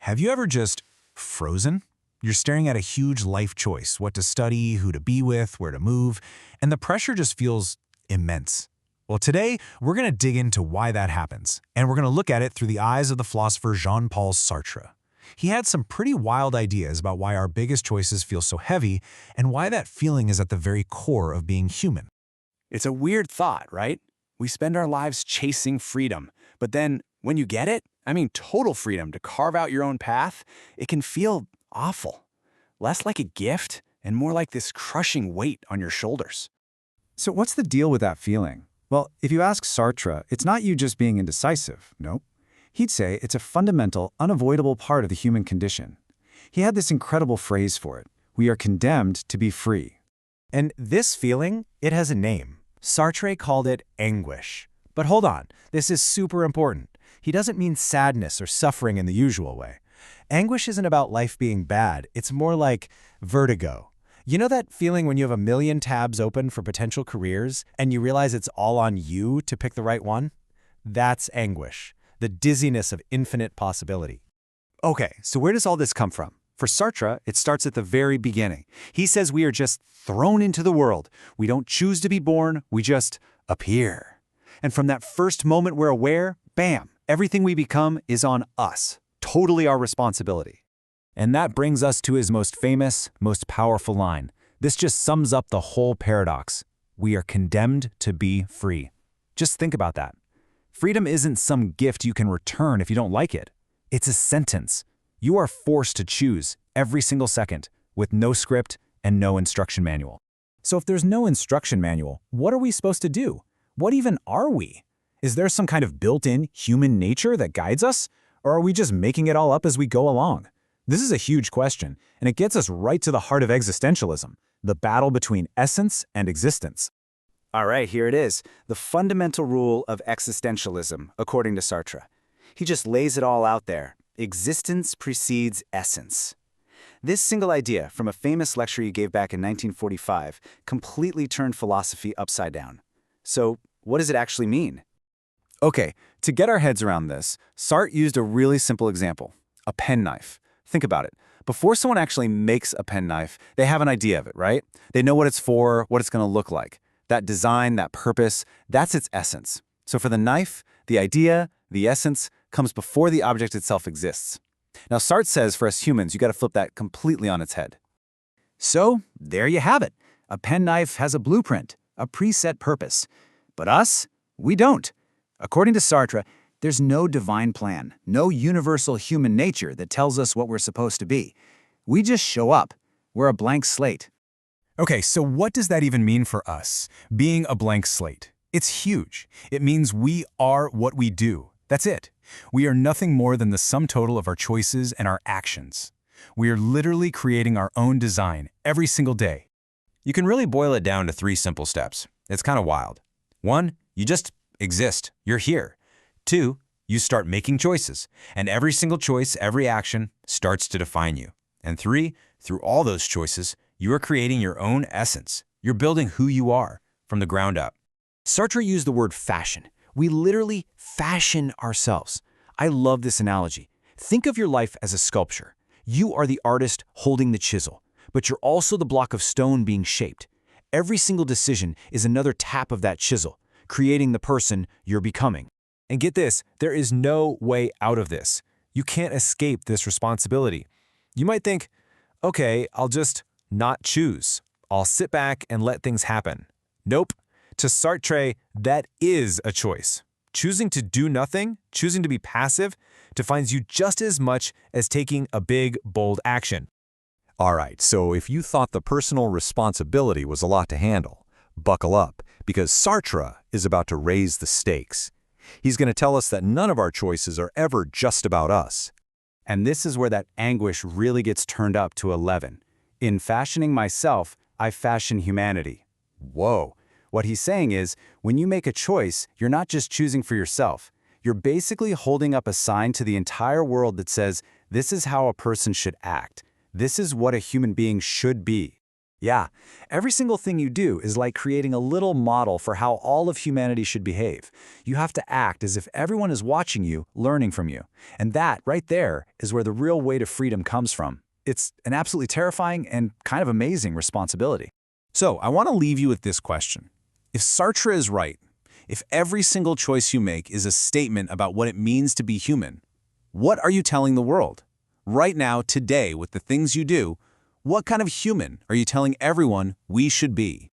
Have you ever just frozen? You're staring at a huge life choice, what to study, who to be with, where to move, and the pressure just feels immense. Well, today, we're going to dig into why that happens, and we're going to look at it through the eyes of the philosopher Jean-Paul Sartre. He had some pretty wild ideas about why our biggest choices feel so heavy and why that feeling is at the very core of being human. It's a weird thought, right? We spend our lives chasing freedom, but then when you get it, total freedom to carve out your own path, it can feel awful. Less like a gift and more like this crushing weight on your shoulders. So what's the deal with that feeling? Well, if you ask Sartre, it's not you just being indecisive. Nope. He'd say it's a fundamental, unavoidable part of the human condition. He had this incredible phrase for it. We are condemned to be free. And this feeling, it has a name. Sartre called it anguish. But hold on, this is super important. He doesn't mean sadness or suffering in the usual way. Anguish isn't about life being bad, it's more like vertigo. You know that feeling when you have a million tabs open for potential careers and you realize it's all on you to pick the right one? That's anguish, the dizziness of infinite possibility. Okay, so where does all this come from? For Sartre, it starts at the very beginning. He says we are just thrown into the world. We don't choose to be born, we just appear. And from that first moment we're aware, bam, everything we become is on us. Totally our responsibility. And that brings us to his most famous, most powerful line. This just sums up the whole paradox. We are condemned to be free. Just think about that. Freedom isn't some gift you can return if you don't like it. It's a sentence. You are forced to choose every single second with no script and no instruction manual. So if there's no instruction manual, what are we supposed to do? What even are we? Is there some kind of built-in human nature that guides us? Or are we just making it all up as we go along? This is a huge question, and it gets us right to the heart of existentialism, the battle between essence and existence. All right, here it is, the fundamental rule of existentialism, according to Sartre. He just lays it all out there. Existence precedes essence. This single idea from a famous lecture he gave back in 1945 completely turned philosophy upside down. So, what does it actually mean? Okay, to get our heads around this, Sartre used a really simple example, a penknife. Think about it. Before someone actually makes a penknife, they have an idea of it, right? They know what it's for, what it's going to look like. That design, that purpose, that's its essence. So for the knife, the idea, the essence, comes before the object itself exists. Now Sartre says for us humans, you got to flip that completely on its head. So there you have it. A penknife has a blueprint, a preset purpose. But us, we don't. According to Sartre, there's no divine plan, no universal human nature that tells us what we're supposed to be. We just show up. We're a blank slate. Okay, so what does that even mean for us, being a blank slate? It's huge. It means we are what we do. That's it. We are nothing more than the sum total of our choices and our actions. We are literally creating our own design every single day. You can really boil it down to 3 simple steps. It's kind of wild. 1, you just exist. You're here. 2, you start making choices, and every single choice, every action, starts to define you. And 3, through all those choices, you are creating your own essence. You're building who you are from the ground up. Sartre used the word fashion. We literally fashion ourselves. I love this analogy. Think of your life as a sculpture. You are the artist holding the chisel, but you're also the block of stone being shaped. Every single decision is another tap of that chisel, creating the person you're becoming. And get this, there is no way out of this. You can't escape this responsibility. You might think, okay, I'll just not choose. I'll sit back and let things happen. Nope. To Sartre, that is a choice. Choosing to do nothing, choosing to be passive, defines you just as much as taking a big, bold action. All right, so if you thought the personal responsibility was a lot to handle, buckle up, because Sartre is about to raise the stakes. He's going to tell us that none of our choices are ever just about us. And this is where that anguish really gets turned up to 11. In fashioning myself, I fashion humanity. Whoa. What he's saying is, when you make a choice, you're not just choosing for yourself. You're basically holding up a sign to the entire world that says, this is how a person should act. This is what a human being should be. Yeah, every single thing you do is like creating a little model for how all of humanity should behave. You have to act as if everyone is watching you, learning from you. And that, right there, is where the real weight of freedom comes from. It's an absolutely terrifying and kind of amazing responsibility. So, I want to leave you with this question. If Sartre is right, if every single choice you make is a statement about what it means to be human, what are you telling the world? Right now, today, with the things you do, what kind of human are you telling everyone we should be?